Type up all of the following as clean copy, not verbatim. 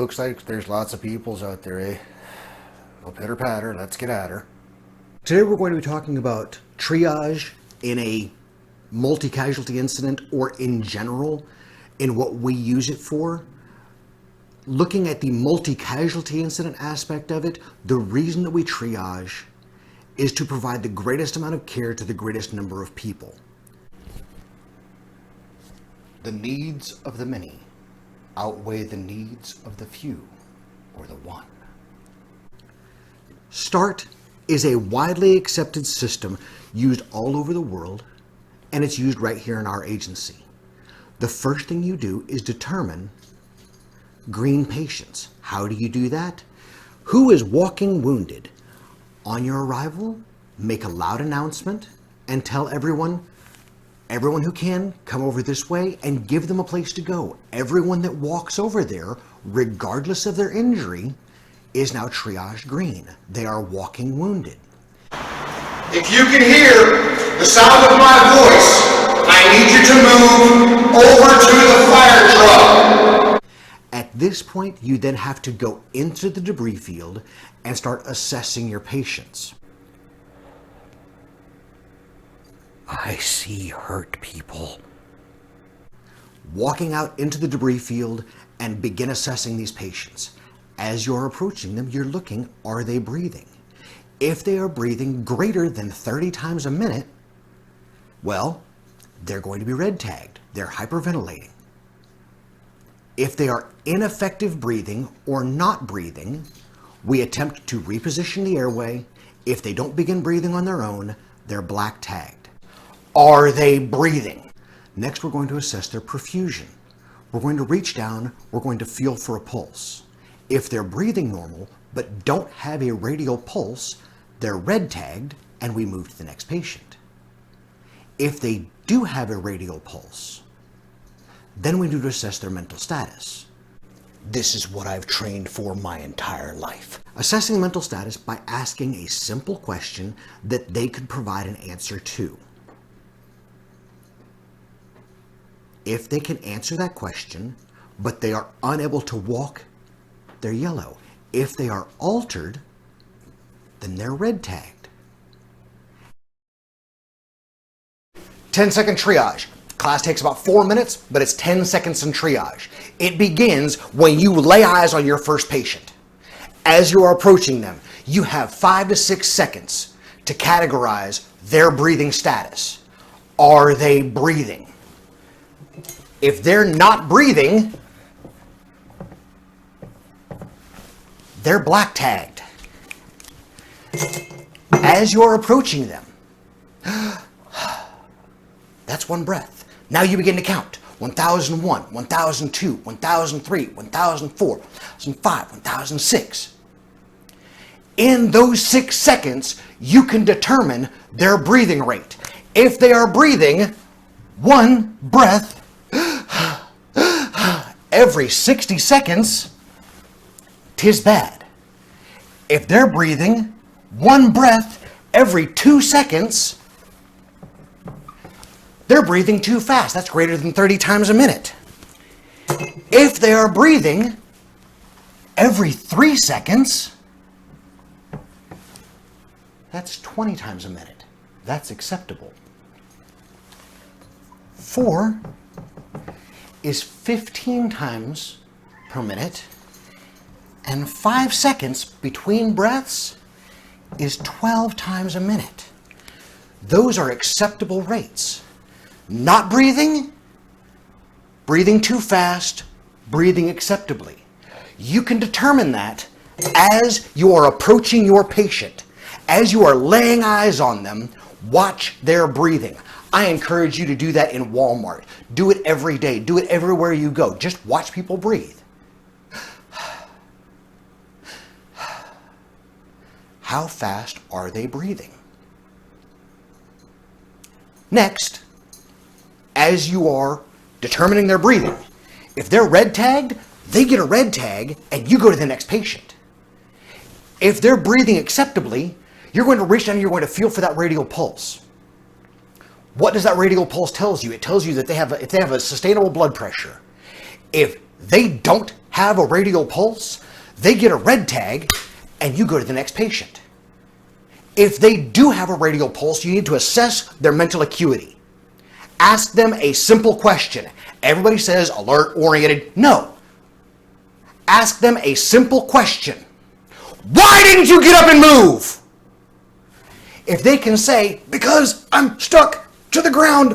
looks like there's lots of peoples out there, eh? Well, pitter patter, let's get at her. Today we're going to be talking about triage in a multi-casualty incident or in general, in what we use it for. Looking at the multi-casualty incident aspect of it, the reason that we triage is to provide the greatest amount of care to the greatest number of people. The needs of the many outweigh the needs of the few or the one. START is a widely accepted system used all over the world, and it's used right here in our agency. The first thing you do is determine green patients. How do you do that? Who is walking wounded? On your arrival, make a loud announcement and tell everyone who can, come over this way, and give them a place to go. Everyone that walks over there, regardless of their injury, is now triaged green. They are walking wounded. If you can hear the sound of my voice, I need you to move over to the fire truck. At this point, you then have to go into the debris field and start assessing your patients. I see hurt people. Walking out into the debris field and begin assessing these patients. As you're approaching them, you're looking, are they breathing? If they are breathing greater than 30 times a minute, well, they're going to be red tagged. They're hyperventilating. If they are ineffective breathing or not breathing, we attempt to reposition the airway. If they don't begin breathing on their own, they're black tagged. Are they breathing? Next, we're going to assess their perfusion. We're going to reach down, we're going to feel for a pulse. If they're breathing normal, but don't have a radial pulse, they're red tagged, and we move to the next patient. If they do have a radial pulse, then we need to assess their mental status. This is what I've trained for my entire life. Assessing mental status by asking a simple question that they could provide an answer to. If they can answer that question, but they are unable to walk, they're yellow. If they are altered, then they're red tagged. 10-second triage. Class takes about 4 minutes, but it's 10 seconds in triage. It begins when you lay eyes on your first patient. As you are approaching them, you have 5 to 6 seconds to categorize their breathing status. Are they breathing? If they're not breathing, they're black tagged. As you're approaching them, that's one breath. Now you begin to count. 1001, 1002, 1003, 1004, 1005, 1006. In those 6 seconds, you can determine their breathing rate. If they are breathing one breath every 60 seconds, 'tis bad. If they're breathing one breath every 2 seconds, they're breathing too fast. That's greater than 30 times a minute. If they are breathing every 3 seconds, that's 20 times a minute. That's acceptable. 4 is 15 times per minute, and 5 seconds between breaths is 12 times a minute. Those are acceptable rates. Not breathing, breathing too fast, breathing acceptably. You can determine that as you are approaching your patient. As you are laying eyes on them, watch their breathing. I encourage you to do that in Walmart. Do it every day. Do it everywhere you go. Just watch people breathe. How fast are they breathing? Next, as you are determining their breathing, if they're red tagged, they get a red tag and you go to the next patient. If they're breathing acceptably, you're going to reach down and you're going to feel for that radial pulse. What does that radial pulse tell you? It tells you that if they have a sustainable blood pressure. If they don't have a radial pulse, they get a red tag, and you go to the next patient. If they do have a radial pulse, you need to assess their mental acuity. Ask them a simple question. Everybody says alert, oriented. No. Ask them a simple question. Why didn't you get up and move? If they can say, because I'm stuck to the ground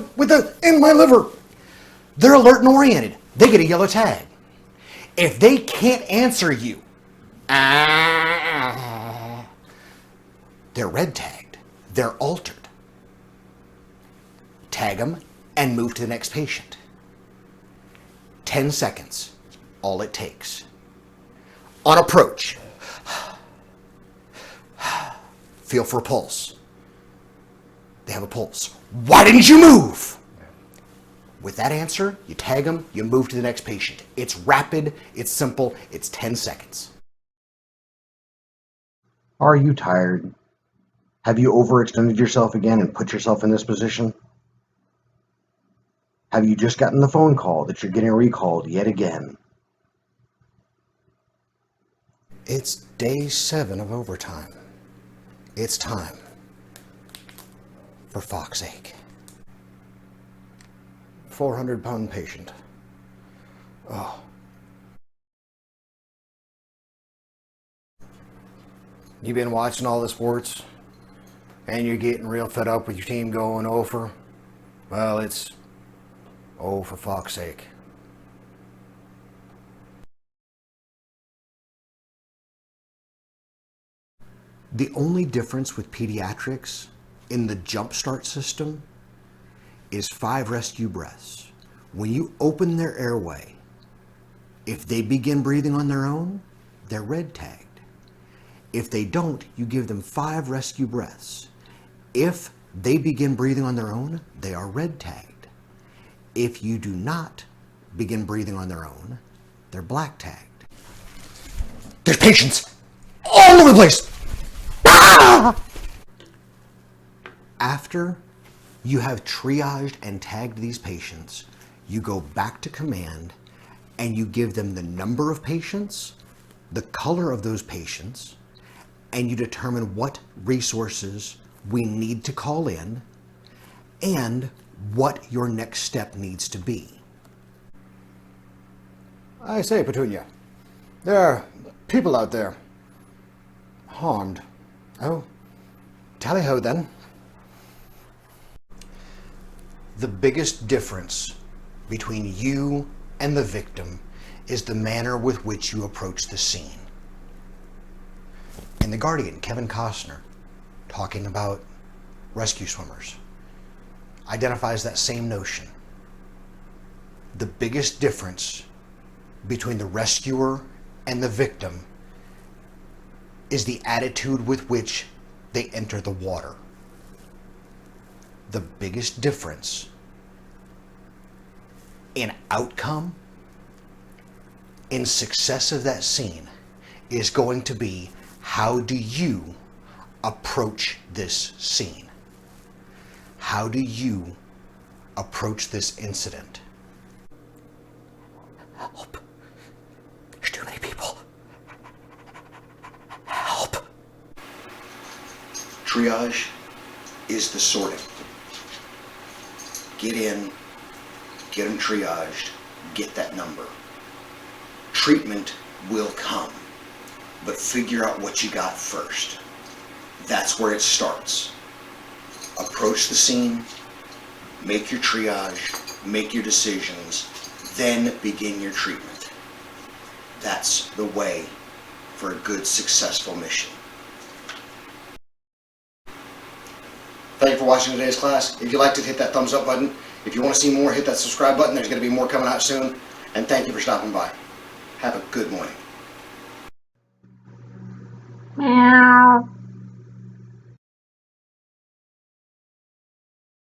in my liver, they're alert and oriented. They get a yellow tag. If they can't answer you, they're red tagged. They're altered. Tag them and move to the next patient. 10 seconds, all it takes. On approach, feel for a pulse. They have a pulse. Why didn't you move? With that answer, you tag them, you move to the next patient. It's rapid, it's simple, it's 10 seconds. Are you tired? Have you overextended yourself again and put yourself in this position? Have you just gotten the phone call that you're getting recalled yet again? It's day 7 of overtime. It's time. For fuck's sake. 400-pound patient. Oh. You been watching all the sports? And you're getting real fed up with your team going over? Well, it's for fuck's sake. The only difference with pediatrics in the jumpstart system is 5 rescue breaths. When you open their airway, if they begin breathing on their own, they're red tagged. If they don't, you give them 5 rescue breaths. If they begin breathing on their own, they are red tagged. If you do not begin breathing on their own, they're black tagged. There's patients all over the place. Ah! After you have triaged and tagged these patients, you go back to command and you give them the number of patients, the color of those patients, and you determine what resources we need to call in and what your next step needs to be. I say, Petunia, there are people out there harmed. Oh, tally-ho then. The biggest difference between you and the victim is the manner with which you approach the scene. In The Guardian, Kevin Costner, talking about rescue swimmers, identifies that same notion. The biggest difference between the rescuer and the victim is the attitude with which they enter the water. The biggest difference in outcome, in success of that scene, is going to be how do you approach this scene? How do you approach this incident? Help. There's too many people. Help. Triage is the sorting. Get in, get them triaged, get that number. Treatment will come, but figure out what you got first. That's where it starts. Approach the scene, make your triage, make your decisions, then begin your treatment. That's the way for a good, successful mission. Thank you for watching today's class. If you liked it, hit that thumbs up button. If you want to see more, hit that subscribe button. There's going to be more coming out soon. And thank you for stopping by. Have a good morning. Meow.